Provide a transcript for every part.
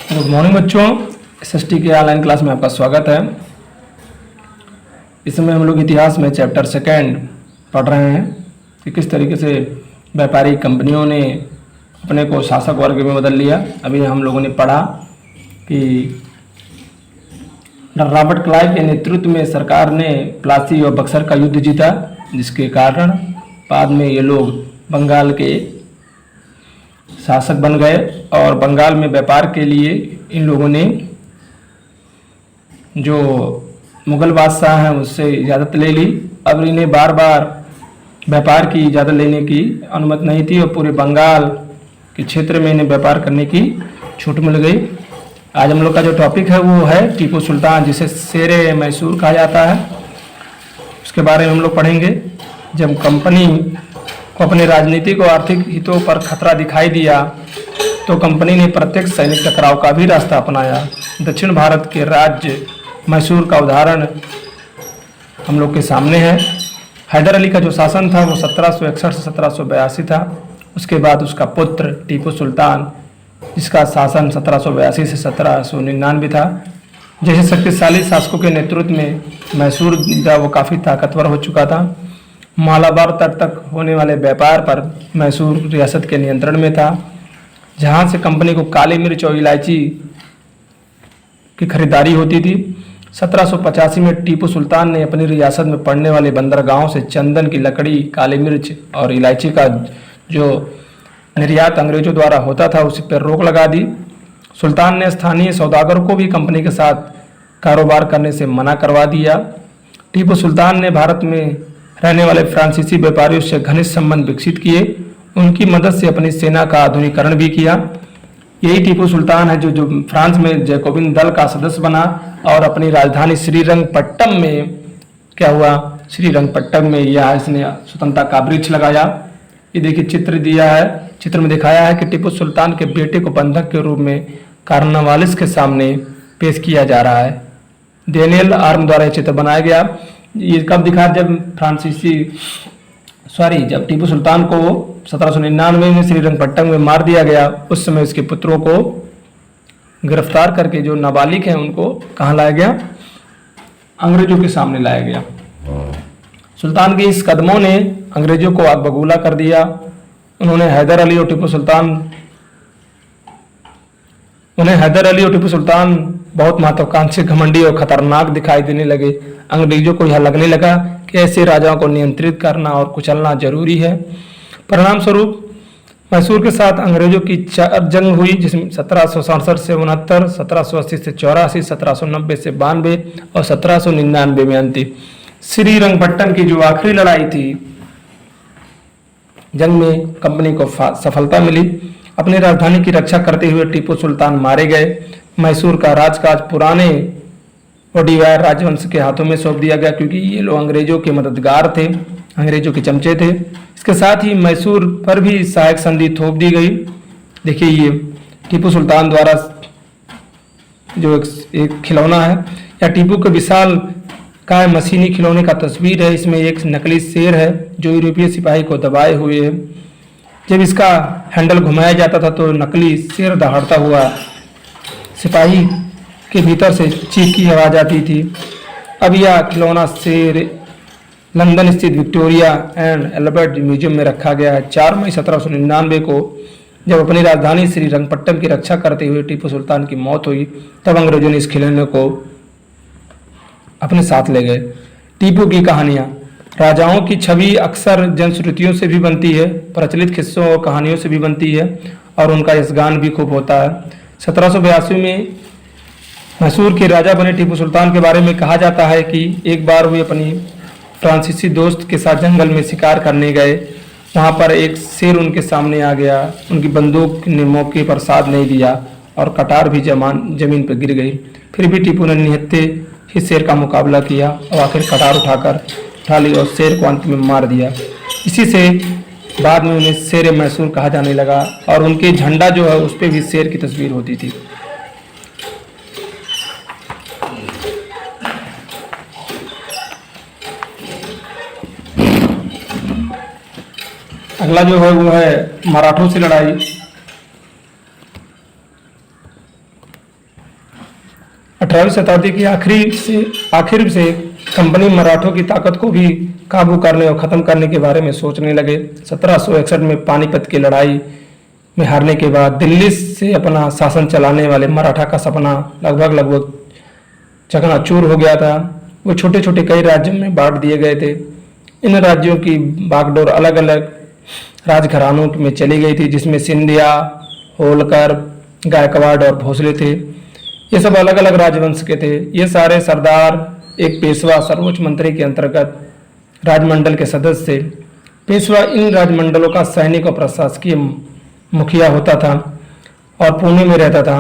Good morning बच्चों, SST के online class में आपका स्वागत है। इस समय हम लोग इतिहास में चैप्टर सेकेंड पढ़ रहे हैं कि किस तरीके से व्यापारिक कंपनियों ने अपने को शासक वर्ग में बदल लिया। अभी हम लोगों ने पढ़ा कि रॉबर्ट क्लाइव के नेतृत्व में सरकार ने प्लासी और बक्सर का युद्ध जीता, जिसके कारण बाद में ये लोग बंगाल के शासक बन गए और बंगाल में व्यापार के लिए इन लोगों ने जो मुगल बादशाह हैं उससे इजाज़त ले ली। अब इन्हें बार बार व्यापार की इजाज़त लेने की अनुमति नहीं थी और पूरे बंगाल के क्षेत्र में इन्हें व्यापार करने की छूट मिल गई। आज हम लोग का जो टॉपिक है वो है टीपू सुल्तान, जिसे शेरे मैसूर कहा जाता है। उसके बारे में हम लोग पढ़ेंगे। जब कंपनी को अपने राजनीतिक और आर्थिक हितों पर खतरा दिखाई दिया तो कंपनी ने प्रत्यक्ष सैनिक टकराव का भी रास्ता अपनाया। दक्षिण भारत के राज्य मैसूर का उदाहरण हम लोग के सामने है। हैदर अली का जो शासन था वो 1761 से 1782 था। उसके बाद उसका पुत्र टीपू सुल्तान, जिसका शासन 1782 से 1799 था। जैसे शक्तिशाली शासकों के नेतृत्व में मैसूर वो काफ़ी ताकतवर हो चुका था। मालाबार तट तक होने वाले व्यापार पर मैसूर रियासत के नियंत्रण में था, जहां से कंपनी को काली मिर्च और इलायची की खरीदारी होती थी। 1785 में टीपू सुल्तान ने अपनी रियासत में पड़ने वाले बंदरगाहों से चंदन की लकड़ी, काली मिर्च और इलायची का जो निर्यात अंग्रेजों द्वारा होता था उस पर रोक लगा दी। सुल्तान ने स्थानीय सौदागरों को भी कंपनी के साथ कारोबार करने से मना करवा दिया। टीपू सुल्तान ने भारत में रहने वाले फ्रांसीसी व्यापारियों से घनिष्ठ संबंध विकसित किए। उनकी मदद से अपनी सेना का आधुनिकीकरण भी किया। यही टीपू सुल्तान है जो फ्रांस में जैकोबिन दल का सदस्य बना और अपनी राजधानी श्रीरंगपट्टम में क्या हुआ, श्रीरंगपट्टम में यह इसने स्वतंत्रता का वृक्ष लगाया। ये देखिए चित्र दिया है, चित्र में दिखाया है कि टीपू सुल्तान के बेटे को बंधक के रूप में कार्नवालिस के सामने पेश किया जा रहा है। डेनियल आर्म द्वारा यह चित्र बनाया गया। ये कब दिखा, जब टीपू सुल्तान को 1799 में श्रीरंगपट्टम में मार दिया गया। उस समय उसके पुत्रों को गिरफ्तार करके जो नाबालिग हैं उनको कहाँ लाया गया, अंग्रेजों के सामने लाया गया। सुल्तान के इस कदमों ने अंग्रेजों को आग बबूला कर दिया। उन्हें हैदर अली और टीपू सुल्तान बहुत महत्वाकांक्षी, घमंडी और खतरनाक दिखाई देने लगे। अंग्रेजों को यह लगने लगा कि ऐसे राजाओं को नियंत्रित करना और कुचलना जरूरी है। परिणाम स्वरूप मैसूर के साथ अंग्रेजों की 4 जंग हुई, जिसमें 1767 से 69, 1780 से 84, 1790 से 92 और 1799 में अंतिम श्रीरंगपट्टम की जो आखिरी लड़ाई थी, जंग में कंपनी को सफलता मिली। अपनी राजधानी की रक्षा करते हुए टीपू सुल्तान मारे गए। मैसूर का राजकाज पुराने ओडिवायर राजवंश के हाथों में सौंप दिया गया, क्योंकि ये लोग अंग्रेजों के मददगार थे, अंग्रेजों के चमचे थे। इसके साथ ही मैसूर पर भी सहायक संधि थोप दी गई। देखिए ये टीपू सुल्तान द्वारा जो एक खिलौना है, या टीपू के विशाल काय मशीनी खिलौने का तस्वीर है। इसमें एक नकली शेर है जो यूरोपीय सिपाही को दबाए हुए है। जब इसका हैंडल घुमाया जाता था तो नकली शेर दहाड़ता हुआ सिपाही के भीतर से चीख की आवाज आती थी। अब यह खिलौना शेर लंदन स्थित विक्टोरिया एंड एल्बर्ट म्यूजियम में रखा गया है। 4 मई 1799 को जब अपनी राजधानी श्रीरंगपट्टम की रक्षा करते हुए टीपू सुल्तान की मौत हुई, तब अंग्रेजों ने इस खिलौने को अपने साथ ले गए। टीपू की कहानियाँ। राजाओं की छवि अक्सर जनश्रुतियों से भी बनती है, प्रचलित किस्सों और कहानियों से भी बनती है, और उनका यशगान भी खूब होता है। 1782 में मैसूर के राजा बने टीपू सुल्तान के बारे में कहा जाता है कि एक बार वे अपनी फ्रांसीसी दोस्त के साथ जंगल में शिकार करने गए। वहाँ पर एक शेर उनके सामने आ गया। उनकी बंदूक ने मौके पर साथ नहीं दिया और कटार भी जमीन पर गिर गई। फिर भी टीपू ने निहत्थे ही शेर का मुकाबला किया और आखिर कटार उठा ली और शेर को अंत में मार दिया। इसी से बाद में उन्हें शेर मैसूर कहा जाने लगा, और उनके झंडा जो है उस पर भी शेर की तस्वीर होती थी। अगला जो है वो है मराठों से लड़ाई। 18वीं शताब्दी की आखिर से कंपनी मराठों की ताकत को भी काबू करने और ख़त्म करने के बारे में सोचने लगे। 1761 में पानीपत की लड़ाई में हारने के बाद दिल्ली से अपना शासन चलाने वाले मराठा का सपना लगभग चकनाचूर हो गया था। वो छोटे छोटे कई राज्यों में बांट दिए गए थे। इन राज्यों की बागडोर अलग अलग राजघरानों में चली गई थी, जिसमें सिंधिया, होलकर, गायकवाड़ और भोसले थे। ये सब अलग अलग राजवंश के थे। ये सारे सरदार एक पेशवा सर्वोच्च मंत्री के अंतर्गत राजमंडल के सदस्य थे। पेशवा इन राजमंडलों का सैनिक और प्रशासकीय मुखिया होता था और पुणे में रहता था।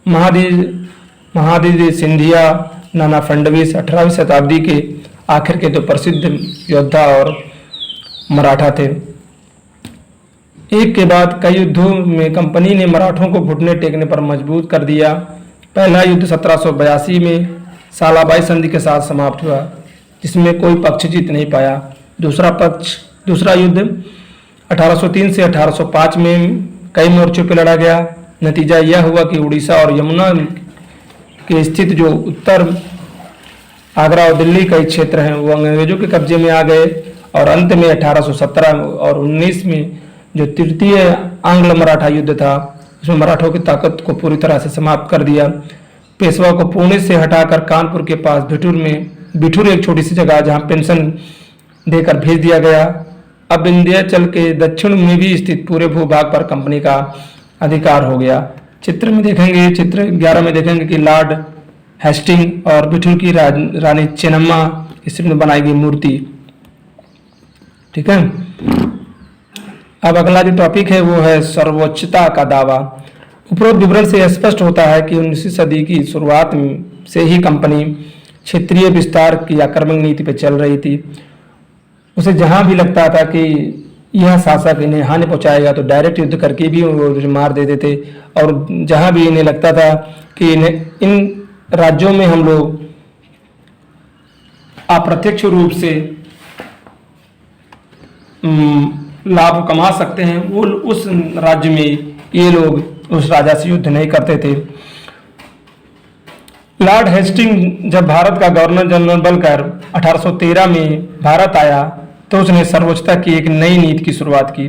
महादजी सिंधिया, नाना फडणवीस 18वीं शताब्दी के आखिर के दो प्रसिद्ध योद्धा और मराठा थे। एक के बाद कई युद्धों में कंपनी ने मराठों को घुटने टेकने पर मजबूर कर दिया। पहला युद्ध 1782 में सालाबाई संधि के साथ समाप्त हुआ, जिसमें कोई पक्ष जीत नहीं पाया। दूसरा युद्ध 1803 से 1805 में कई मोर्चों पर लड़ा गया। नतीजा यह हुआ कि उड़ीसा और यमुना के स्थित जो उत्तर आगरा और दिल्ली कई क्षेत्र हैं वो अंग्रेजों के कब्जे में आ गए और अंत में 1817 और 19 में जो तृतीय आंग्ल मराठा युद्ध था उसमें मराठों की ताकत को पूरी तरह से समाप्त कर दिया। पेशवा को पुणे से हटाकर कानपुर के पास बिठूर एक छोटी सी जगह जहां पेंशन देकर भेज दिया गया। अब विंध्याचल के दक्षिण में भी स्थित पूरे भूभाग पर कंपनी का अधिकार हो गया। चित्र 11 में देखेंगे कि लॉर्ड हेस्टिंग और बिठूर की रानी चेन्नम्मा इसमें बनाई गई मूर्ति। ठीक है। अब अगला जो टॉपिक है वो है सर्वोच्चता का दावा। उपरोक्त विवरण से स्पष्ट होता है कि 19वीं सदी की शुरुआत से ही कंपनी क्षेत्रीय विस्तार की आक्रमक नीति पर चल रही थी। उसे जहां भी लगता था कि यह शासक इन्हें हानि पहुंचाएगा तो डायरेक्ट युद्ध करके भी वो मार देते थे, और जहां भी इन्हें लगता था कि इन राज्यों में हम लोग अप्रत्यक्ष रूप से लाभ कमा सकते हैं, वो उस राज्य में ये लोग उस राजा से युद्ध नहीं करते थे। लॉर्ड हेस्टिंग जब भारत का गवर्नर जनरल बनकर 1813 में भारत आया तो उसने सर्वोच्चता की एक नई नीति की शुरुआत की।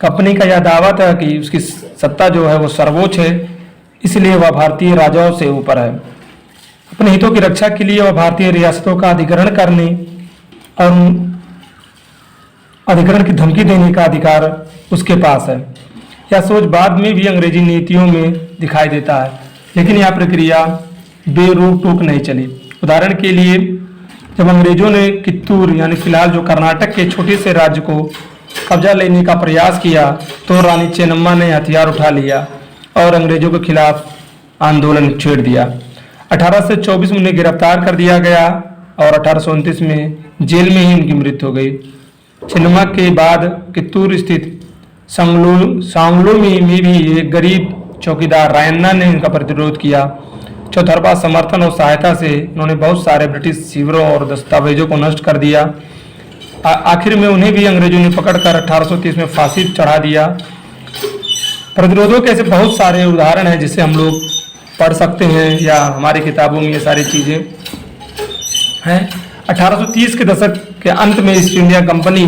कंपनी का यह दावा था कि उसकी सत्ता जो है वो सर्वोच्च है, इसलिए वह भारतीय राजाओं से ऊपर है। अपने हितों की रक्षा के लिए वह भारतीय रियासतों का अधिग्रहण करने और अधिग्रहण की धमकी देने का अधिकार उसके पास है। यह सोच बाद में भी अंग्रेजी नीतियों में दिखाई देता है, लेकिन यह प्रक्रिया बेरोक टोक नहीं चली। उदाहरण के लिए जब अंग्रेजों ने कित्तूर यानी फिलहाल जो कर्नाटक के छोटे से राज्य को कब्जा लेने का प्रयास किया तो रानी चेन्नम्मा ने हथियार उठा लिया और अंग्रेजों के खिलाफ आंदोलन छेड़ दिया। 1824 में उन्हें गिरफ्तार कर दिया गया और 1829 में जेल में ही उनकी मृत्यु हो गई। चेन्नम्मा के बाद कित्तूर स्थित सांगलो में भी एक गरीब चौकीदार रायन्ना ने इनका प्रतिरोध किया। चौतरफा समर्थन और सहायता से उन्होंने बहुत सारे ब्रिटिश शिविरों और दस्तावेजों को नष्ट कर दिया। आखिर में उन्हें भी अंग्रेजों ने पकड़कर 1830 में फांसी चढ़ा दिया। प्रतिरोधों के ऐसे बहुत सारे उदाहरण हैं जिसे हम लोग पढ़ सकते हैं या हमारी किताबों में ये सारी चीज़ें हैं। 1830 के दशक के अंत में ईस्ट इंडिया कंपनी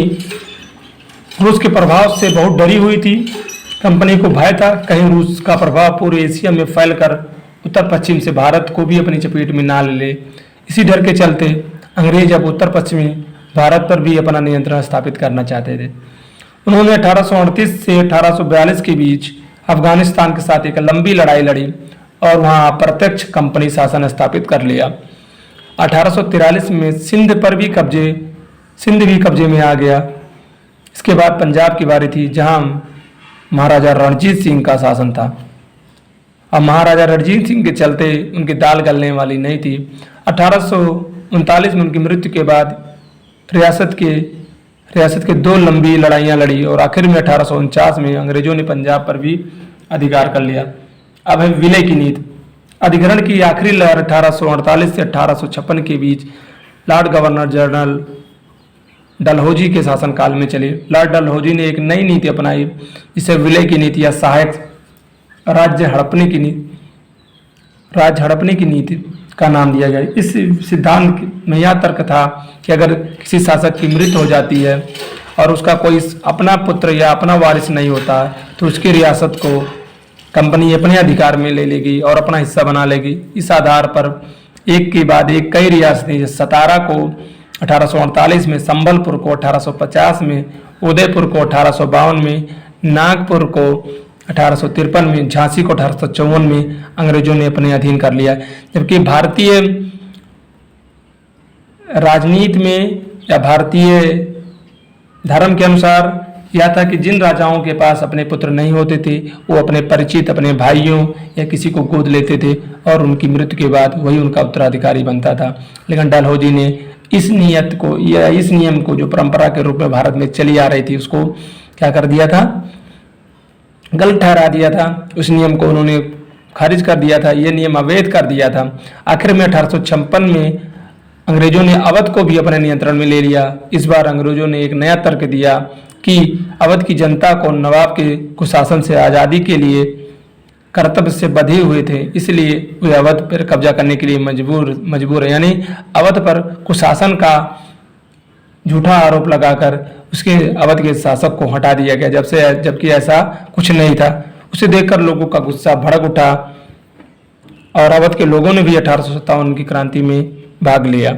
रूस के प्रभाव से बहुत डरी हुई थी। कंपनी को भय था कहीं रूस का प्रभाव पूरे एशिया में फैलकर उत्तर पश्चिम से भारत को भी अपनी चपेट में ना ले। इसी डर के चलते अंग्रेज अब उत्तर पश्चिमी भारत पर भी अपना नियंत्रण स्थापित करना चाहते थे। उन्होंने 1838 से 1842 के बीच अफगानिस्तान के साथ एक लंबी लड़ाई लड़ी और वहां अप्रत्यक्ष कंपनी शासन स्थापित कर लिया। 1843 में सिंध भी कब्जे में आ गया। इसके बाद पंजाब की बारी थी, जहां महाराजा रणजीत सिंह का शासन था। अब महाराजा रणजीत सिंह के चलते उनकी दाल गलने वाली नहीं थी। 1839 में उनकी मृत्यु के बाद रियासत के दो लंबी लड़ाइयाँ लड़ी और आखिर में 1849 में अंग्रेजों ने पंजाब पर भी अधिकार कर लिया। अब है विलय की नीति। अधिग्रहण की आखिरी लहर 1848 से 1856 के बीच लॉर्ड गवर्नर जनरल डलहौजी के शासनकाल में चली। लॉर्ड डलहौजी ने एक नई नीति अपनाई जिसे विलय की नीति या सहायक राज्य हड़पने की नीति। राज्य हड़पने की नीति का नाम दिया गया। इस सिद्धांत में यह तर्क था कि अगर किसी शासक की मृत्यु हो जाती है और उसका कोई अपना पुत्र या अपना वारिस नहीं होता तो उसकी रियासत को कंपनी अपने अधिकार में ले लेगी और अपना हिस्सा बना लेगी। इस आधार पर एक के बाद एक कई रियासतें, सतारा को 1848 में, संबलपुर को 1850 में, उदयपुर को 1852 में, नागपुर को 1853 में, झांसी को 1854 में अंग्रेजों ने अपने अधीन कर लिया। जबकि भारतीय राजनीति में या भारतीय धर्म के अनुसार यह था कि जिन राजाओं के पास अपने पुत्र नहीं होते थे वो अपने परिचित, अपने भाइयों या किसी को गोद लेते थे और उनकी मृत्यु के बाद वही उनका उत्तराधिकारी बनता था। लेकिन डलहौजी ने इस नियत को या इस नियम को जो परंपरा के रूप में भारत में चली आ रही थी उसको क्या कर दिया था, गलत ठहरा दिया था। उस नियम को उन्होंने खारिज कर दिया था, ये नियम अवैध कर दिया था। आखिर में 1856 में अंग्रेजों ने अवध को भी अपने नियंत्रण में ले लिया। इस बार अंग्रेजों ने एक नया तर्क दिया कि अवध की जनता को नवाब के कुशासन से आज़ादी के लिए कर्तव्य से बंधे हुए थे, इसलिए वे अवध पर कब्जा करने के लिए मजबूर है। यानी अवध पर कुशासन का झूठा आरोप लगाकर उसके अवध के शासक को हटा दिया गया, जबकि ऐसा कुछ नहीं था। उसे देखकर लोगों का गुस्सा भड़क उठा और अवध के लोगों ने भी 1857 की क्रांति में भाग लिया।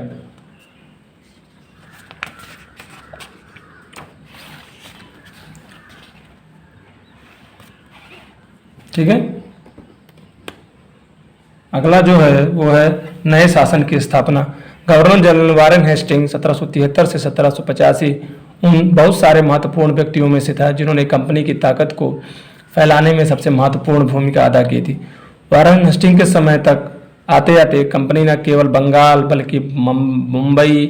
ठीक है, अगला जो है वो है नए शासन की स्थापना। गवर्नर जनरल वारेन हेस्टिंग 1773 से 1785 उन बहुत सारे महत्वपूर्ण व्यक्तियों में से था जिन्होंने कंपनी की ताकत को फैलाने में सबसे महत्वपूर्ण भूमिका अदा की थी। वारेन हेस्टिंग के समय तक आते आते कंपनी न केवल बंगाल बल्कि मुंबई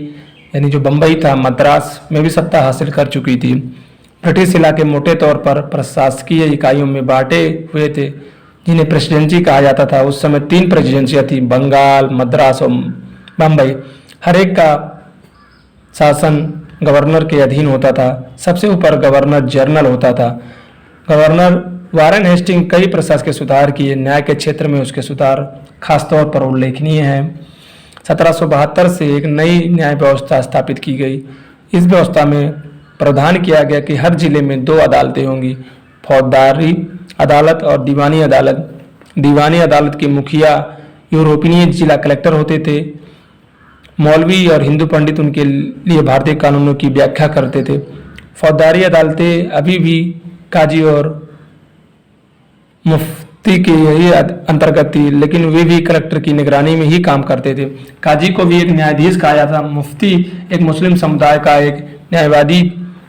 यानी जो बम्बई था, मद्रास में भी सत्ता हासिल कर चुकी थी। ब्रिटिश इलाके मोटे तौर पर प्रशासकीय इकाइयों में बांटे हुए थे जिन्हें प्रेसिडेंसी कहा जाता था। उस समय 3 प्रेसिडेंसियाँ थी, बंगाल, मद्रास और बम्बई। हर एक का शासन गवर्नर के अधीन होता था। सबसे ऊपर गवर्नर जनरल होता था। गवर्नर वारेन हेस्टिंग कई प्रशासकीय सुधार किए। न्याय के क्षेत्र में उसके सुधार खासतौर पर उल्लेखनीय हैं। 1772 से एक नई न्याय व्यवस्था स्थापित की गई। इस व्यवस्था में प्रावधान किया गया कि हर जिले में 2 अदालतें होंगी, फौजदारी अदालत और दीवानी अदालत। दीवानी अदालत के मुखिया यूरोपीय जिला कलेक्टर होते थे। मौलवी और हिंदू पंडित उनके लिए भारतीय कानूनों की व्याख्या करते थे। फौजदारी अदालतें अभी भी काजी और मुफ्ती के यही अंतर्गत थी, लेकिन वे भी कलेक्टर की निगरानी में ही काम करते थे। काजी को भी एक न्यायाधीश कहा जाता था। मुफ्ती एक मुस्लिम समुदाय का एक न्यायवादी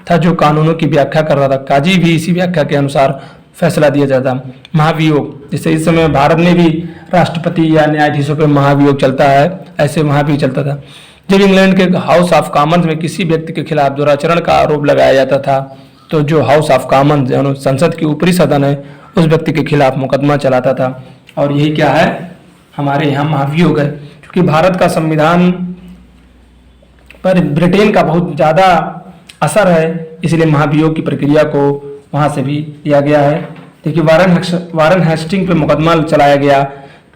था जो कानूनों की व्याख्या कर रहा था। काजी भी इसी व्याख्या के अनुसार फैसला दिया जाता। महाभियोग, जैसे इस समय भारत में भी राष्ट्रपति या न्यायाधीशों पर महाभियोग चलता है, ऐसे वहाँ भी चलता था। जब इंग्लैंड के हाउस ऑफ कॉमन्स में किसी व्यक्ति के खिलाफ दुराचरण का आरोप लगाया जाता था तो जो हाउस ऑफ कॉमन्स संसद की ऊपरी सदन है उस व्यक्ति के खिलाफ मुकदमा चलाता था। और यही क्या है, हमारे यहाँ महाभियोग है। क्योंकि भारत का संविधान पर ब्रिटेन का बहुत ज़्यादा असर है, इसलिए महाभियोग की प्रक्रिया को वहाँ से भी लिया गया है। देखिए वारेन हेस्टिंग पे मुकदमा चलाया गया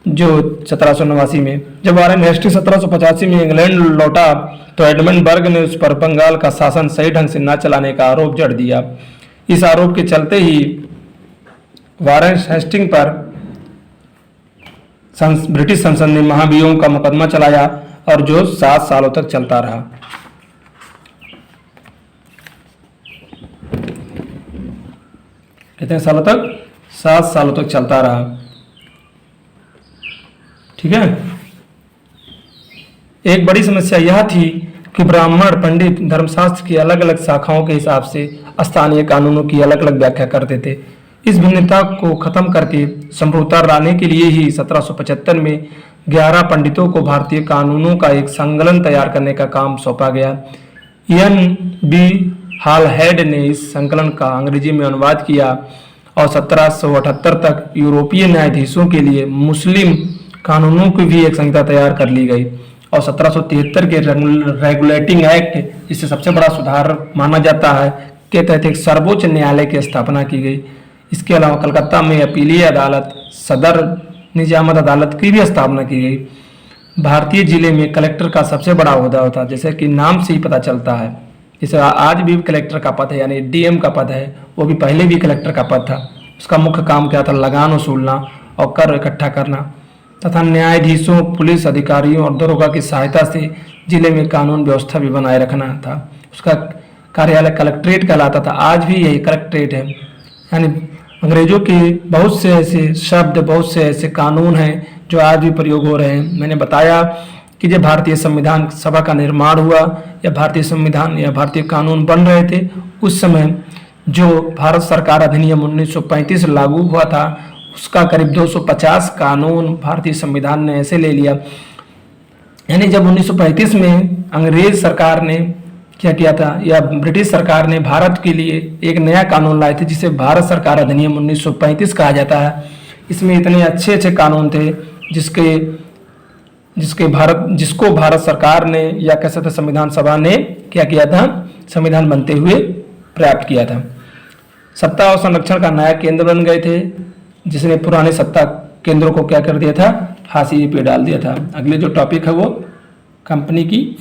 जो 1789 में। जब वारेन हेस्टिंग 1785 में इंग्लैंड लौटा तो एडमंड बर्ग ने उस पर बंगाल का शासन सही ढंग से न चलाने का आरोप जड़ दिया। इस आरोप के चलते ही वारेन हेस्टिंग पर ब्रिटिश संसद ने महाभियोग का मुकदमा चलाया और जो 7 सालों तक चलता रहा। कितने सालों तक? 7 सालों तक चलता रहा। ठीक है। एक बड़ी समस्या यह थी कि ब्राह्मण पंडित धर्मशास्त्र की अलग अलग शाखाओं के हिसाब से स्थानीय कानूनों की अलग अलग व्याख्या करते थे। इस भिन्नता को खत्म करके समरूपता लाने के लिए ही 1775 में 11 पंडितों को भारतीय कानूनों का एक संकलन तैयार करने का काम सौंपा गया। N.B. हॉलहेड ने इस संकलन का अंग्रेजी में अनुवाद किया और 1778 तक यूरोपीय न्यायाधीशों के लिए मुस्लिम कानूनों की भी एक संहिता तैयार कर ली गई। और 1773 के रेगुलेटिंग एक्ट, जिससे सबसे बड़ा सुधार माना जाता है, के तहत एक सर्वोच्च न्यायालय की स्थापना की गई। इसके अलावा कलकत्ता में अपीलीय अदालत, सदर निजामत अदालत की भी स्थापना की गई। भारतीय जिले में कलेक्टर का सबसे बड़ा ओहदा होता है, जैसे कि नाम से ही पता चलता है। जैसे आज भी कलेक्टर का पद है, यानी डीएम का पद है, वो भी पहले भी कलेक्टर का पद था। उसका मुख्य काम क्या था? लगान वसूलना और कर इकट्ठा करना तथा न्यायाधीशों, पुलिस अधिकारियों और दरोगा की सहायता से जिले में कानून व्यवस्था भी बनाए रखना था। उसका कार्यालय कलेक्ट्रेट कहलाता था। आज भी यही कलेक्ट्रेट है। यानी अंग्रेजों के बहुत से ऐसे शब्द, बहुत से ऐसे कानून हैं जो आज भी प्रयोग हो रहे हैं। मैंने बताया कि जब भारतीय संविधान सभा का निर्माण हुआ या भारतीय संविधान या भारतीय कानून बन रहे थे, उस समय जो भारत सरकार अधिनियम 1935 लागू हुआ था, उसका करीब 250 कानून भारतीय संविधान ने ऐसे ले लिया। यानी जब 1935 में अंग्रेज सरकार ने क्या किया था, या ब्रिटिश सरकार ने भारत के लिए एक नया कानून लाए थे जिसे भारत सरकार अधिनियम 1935 कहा जाता है। इसमें इतने अच्छे अच्छे कानून थे जिसको भारत सरकार ने या कह सकते संविधान सभा ने क्या किया था, संविधान बनते हुए प्राप्त किया था। सत्ता और संरक्षण का नया केंद्र बन गए थे, जिसने पुराने सत्ता केंद्रों को क्या कर दिया था, फांसी पे डाल दिया था। अगले जो टॉपिक है वो कंपनी की